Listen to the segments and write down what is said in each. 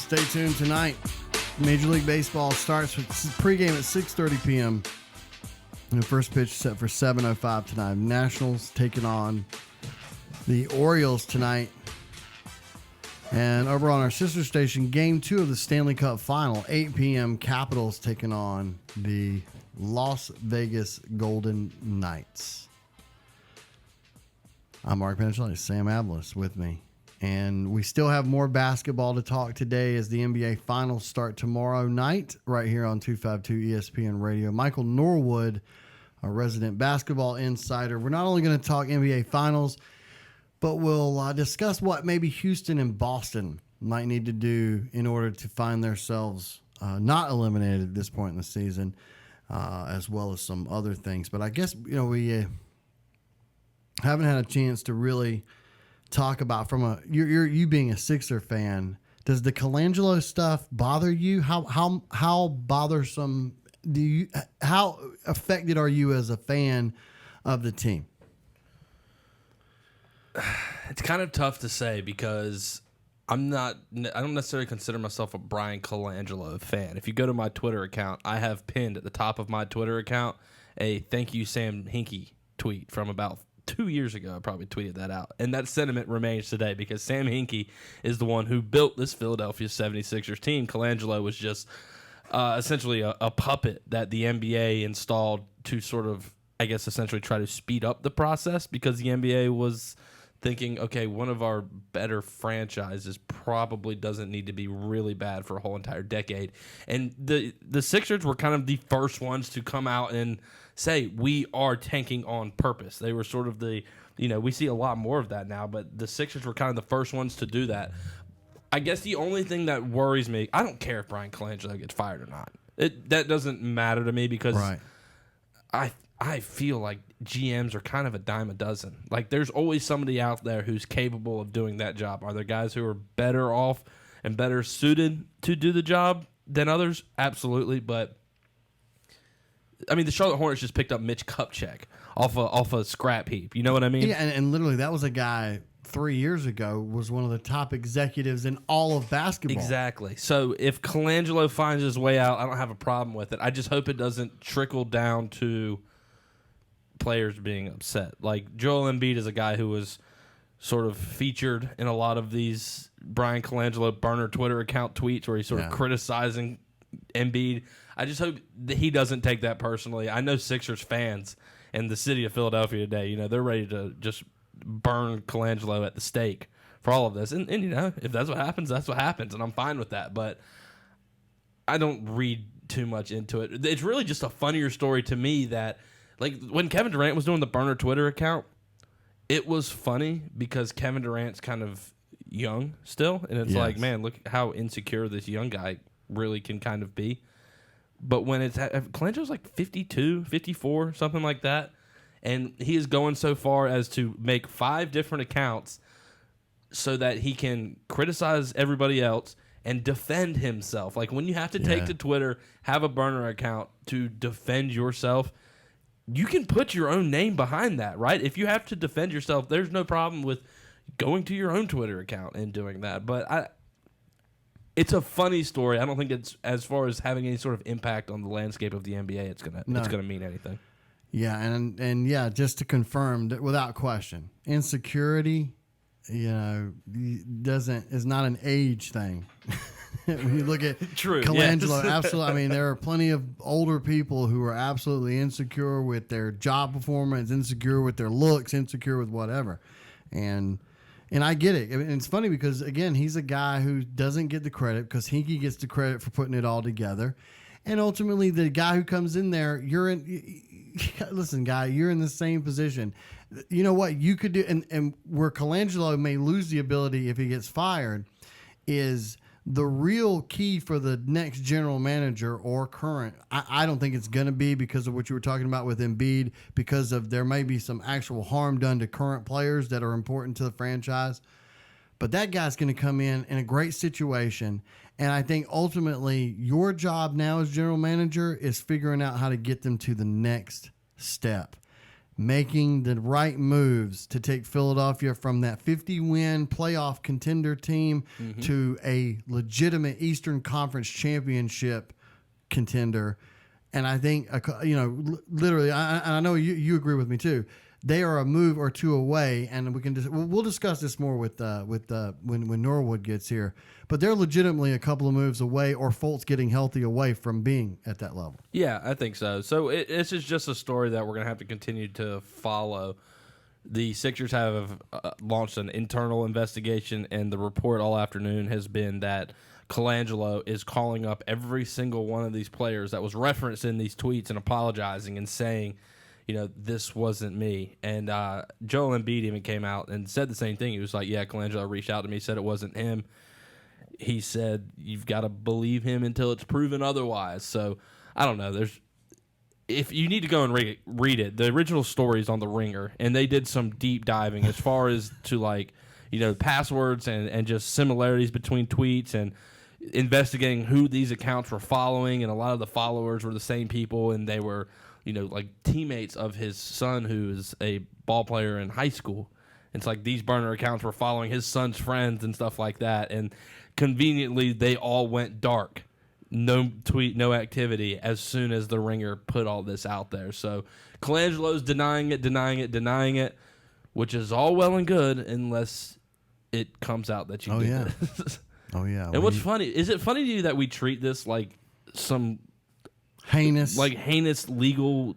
Stay tuned tonight. Major League Baseball starts with pregame at 6:30 p.m. And the first pitch set for 7:05 tonight. Nationals taking on the Orioles tonight. And over on our sister station, Game 2 of the Stanley Cup Final, 8 p.m. Capitals taking on the Las Vegas Golden Knights. I'm Parkman and Shelly, Sam Abeles with me. And we still have more basketball to talk today as the NBA Finals start tomorrow night right here on 252 ESPN Radio. Michael Norwood, our resident basketball insider. We're not only going to talk NBA Finals, but we'll discuss what maybe Houston and Boston might need to do in order to find themselves not eliminated at this point in the season, as well as some other things. But I guess, we haven't had a chance to really talk about you being a Sixer fan. Does the Colangelo stuff bother you? How bothersome how affected are you as a fan of the team? It's kind of tough to say because I don't necessarily consider myself a Bryan Colangelo fan. If you go to my Twitter account, I have pinned at the top of my Twitter account a "Thank you, Sam Hinkie" tweet from about 2 years ago. I probably tweeted that out. And that sentiment remains today because Sam Hinkie is the one who built this Philadelphia 76ers team. Colangelo was just essentially a puppet that the NBA installed to sort of, I guess, essentially try to speed up the process because the NBA was thinking, okay, one of our better franchises probably doesn't need to be really bad for a whole entire decade. And the Sixers were kind of the first ones to come out and say, we are tanking on purpose. They were sort of we see a lot more of that now, but the Sixers were kind of the first ones to do that. I guess the only thing that worries me, I don't care if Bryan Colangelo gets fired or not. That doesn't matter to me because I feel like GMs are kind of a dime a dozen. Like, there's always somebody out there who's capable of doing that job. Are there guys who are better off and better suited to do the job than others? Absolutely. But, I mean, the Charlotte Hornets just picked up Mitch Kupchak off a scrap heap. You know what I mean? Yeah, and literally that was a guy 3 years ago was one of the top executives in all of basketball. Exactly. So if Colangelo finds his way out, I don't have a problem with it. I just hope it doesn't trickle down to players being upset. Like, Joel Embiid is a guy who was sort of featured in a lot of these Bryan Colangelo burner Twitter account tweets where he's sort of criticizing Embiid. I just hope that he doesn't take that personally. I know Sixers fans in the city of Philadelphia today, they're ready to just burn Colangelo at the stake for all of this. And if that's what happens, that's what happens, and I'm fine with that. But I don't read too much into it. It's really just a funnier story to me that, like, when Kevin Durant was doing the burner Twitter account, it was funny because Kevin Durant's kind of young still. And it's like, man, look how insecure this young guy really can kind of be. But when Colangelo's like 52, 54, something like that. And he is going so far as to make 5 different accounts so that he can criticize everybody else and defend himself. Like, when you have to take to Twitter, have a burner account to defend yourself, you can put your own name behind that, right? If you have to defend yourself, there's no problem with going to your own Twitter account and doing that. But it's a funny story. I don't think it's, as far as having any sort of impact on the landscape of the NBA, it's gonna mean anything. Yeah, and just to confirm that without question, insecurity, is not an age thing. When you look at Colangelo, absolutely. I mean, there are plenty of older people who are absolutely insecure with their job performance, insecure with their looks, insecure with whatever. And I get it. I mean, it's funny because, again, he's a guy who doesn't get the credit because Hinkie gets the credit for putting it all together. And ultimately, the guy who comes in there, listen, guy, you're in the same position. You know what you could do, and where Colangelo may lose the ability if he gets fired, is the real key for the next general manager or current. I don't think it's going to be because of what you were talking about with Embiid, because of there may be some actual harm done to current players that are important to the franchise. But that guy's going to come in a great situation. And I think ultimately your job now as general manager is figuring out how to get them to the next step. making the right moves to take Philadelphia from that 50-win playoff contender team to a legitimate Eastern Conference championship contender. And I think, literally, I know you agree with me too. They are a move or two away, and we'll discuss this more when Norwood gets here. But they're legitimately a couple of moves away, or Fultz getting healthy away from being at that level. Yeah, I think so. So this is just a story that we're going to have to continue to follow. The Sixers have launched an internal investigation, and the report all afternoon has been that Colangelo is calling up every single one of these players that was referenced in these tweets and apologizing and saying, this wasn't me. And Joel Embiid even came out and said the same thing. He was like, yeah, Colangelo reached out to me, said it wasn't him. He said, you've got to believe him until it's proven otherwise. So, I don't know. If you need to go and read it, the original story is on The Ringer, and they did some deep diving as far as to, passwords and just similarities between tweets and investigating who these accounts were following. And a lot of the followers were the same people, and they were, teammates of his son, who is a ball player in high school. It's like these burner accounts were following his son's friends and stuff like that. And conveniently, they all went dark. No tweet, no activity as soon as The Ringer put all this out there. So Colangelo's denying it, which is all well and good unless it comes out that you did this. Oh, yeah. And what's funny, is it funny to you that we treat this like some heinous legal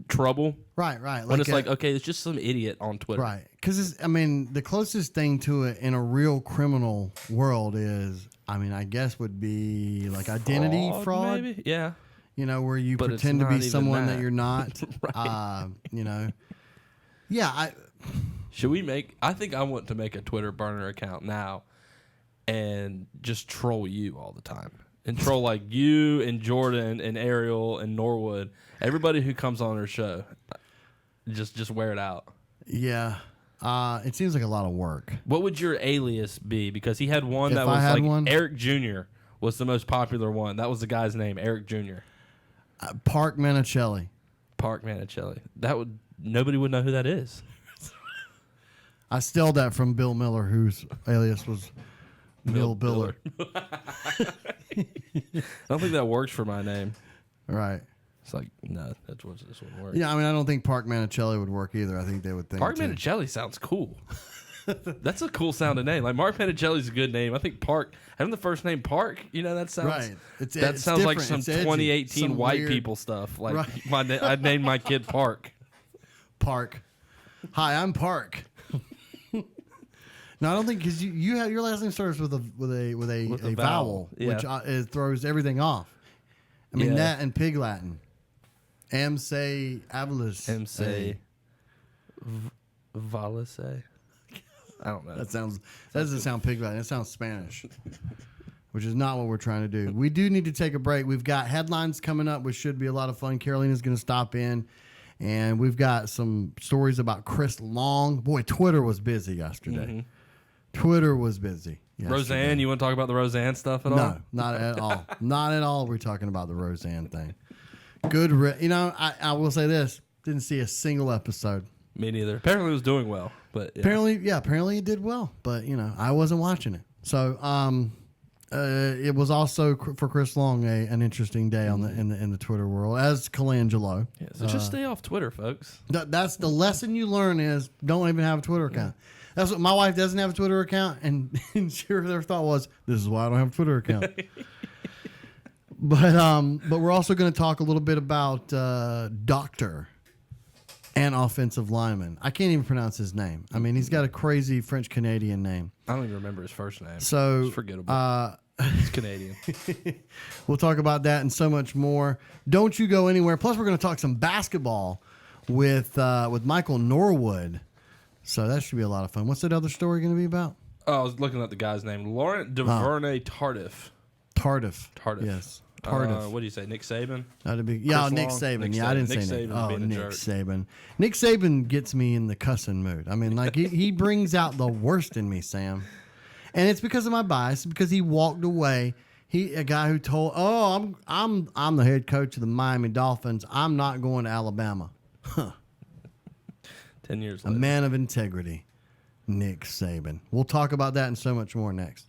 trouble? Right. When it's okay, it's just some idiot on Twitter. Right. Because, the closest thing to it in a real criminal world is, I guess would be like identity fraud. Maybe? Yeah. Where you pretend to be someone that you're not. Right. Yeah. Should we I think I want to make a Twitter burner account now and just troll you all the time. And troll like you and Jordan and Ariel and Norwood. Everybody who comes on our show. Just wear it out. Yeah. It seems like a lot of work. What would your alias be? Because he had one that was Eric Jr. was the most popular one. That was the guy's name, Eric Jr. Parkman and Shelly. Parkman and Shelly. Nobody would know who that is. I stole that from Bill Miller, whose alias was Bill Biller. I don't think that works for my name. Right. It's like, no, this wouldn't work. Yeah, I don't think Parkman and Shelly would work either. I think they would think Parkman and Shelly sounds cool. That's a cool sounding name. Like Parkman and Shelly's a good name. I think having the first name Park, that sounds right. That sounds like some 2018 white people stuff. Like I'd name my kid Park. Park. Hi, I'm Park. No, I don't think, because you have your last name starts with a vowel, yeah. Which it throws everything off. That and Pig Latin. Amse Avalis. Amse Valise. I don't know. That doesn't sound Pig Latin. It sounds Spanish, which is not what we're trying to do. We do need to take a break. We've got headlines coming up, which should be a lot of fun. Carolina's going to stop in, and we've got some stories about Chris Long. Boy, Twitter was busy yesterday. Mm-hmm. Twitter was busy. Yesterday. Roseanne, you want to talk about the Roseanne stuff at all? No, not at all. Not at all. We're talking about the Roseanne thing. Good. I will say this. Didn't see a single episode. Me neither. Apparently it was doing well. But yeah. Apparently it did well. But, I wasn't watching it. So it was also for Chris Long an interesting day in the Twitter world, as Colangelo. Yeah, so just stay off Twitter, folks. That's the lesson you learn is don't even have a Twitter account. Yeah. That's what my wife doesn't have a Twitter account, and her thought was, this is why I don't have a Twitter account. But we're also going to talk a little bit about doctor and offensive lineman. I can't even pronounce his name. He's got a crazy French Canadian name. I don't even remember his first name. So it's forgettable. He's Canadian. We'll talk about that and so much more. Don't you go anywhere. Plus, we're going to talk some basketball with Michael Norwood. So that should be a lot of fun. What's that other story going to be about? Oh, I was looking at the guy's name. Laurent Duvernay Tardif. Tardif. Yes. Tardif. What do you say? Nick Saban? That'd be Nick Saban. I didn't say Nick. Oh, Nick Saban. Nick Saban gets me in the cussing mood. He brings out the worst in me, Sam. And it's because of my bias. Because he walked away. A guy who told, I'm the head coach of the Miami Dolphins. I'm not going to Alabama. Huh. 10 years A later. man of integrity, Nick Saban. We'll talk about that and so much more next.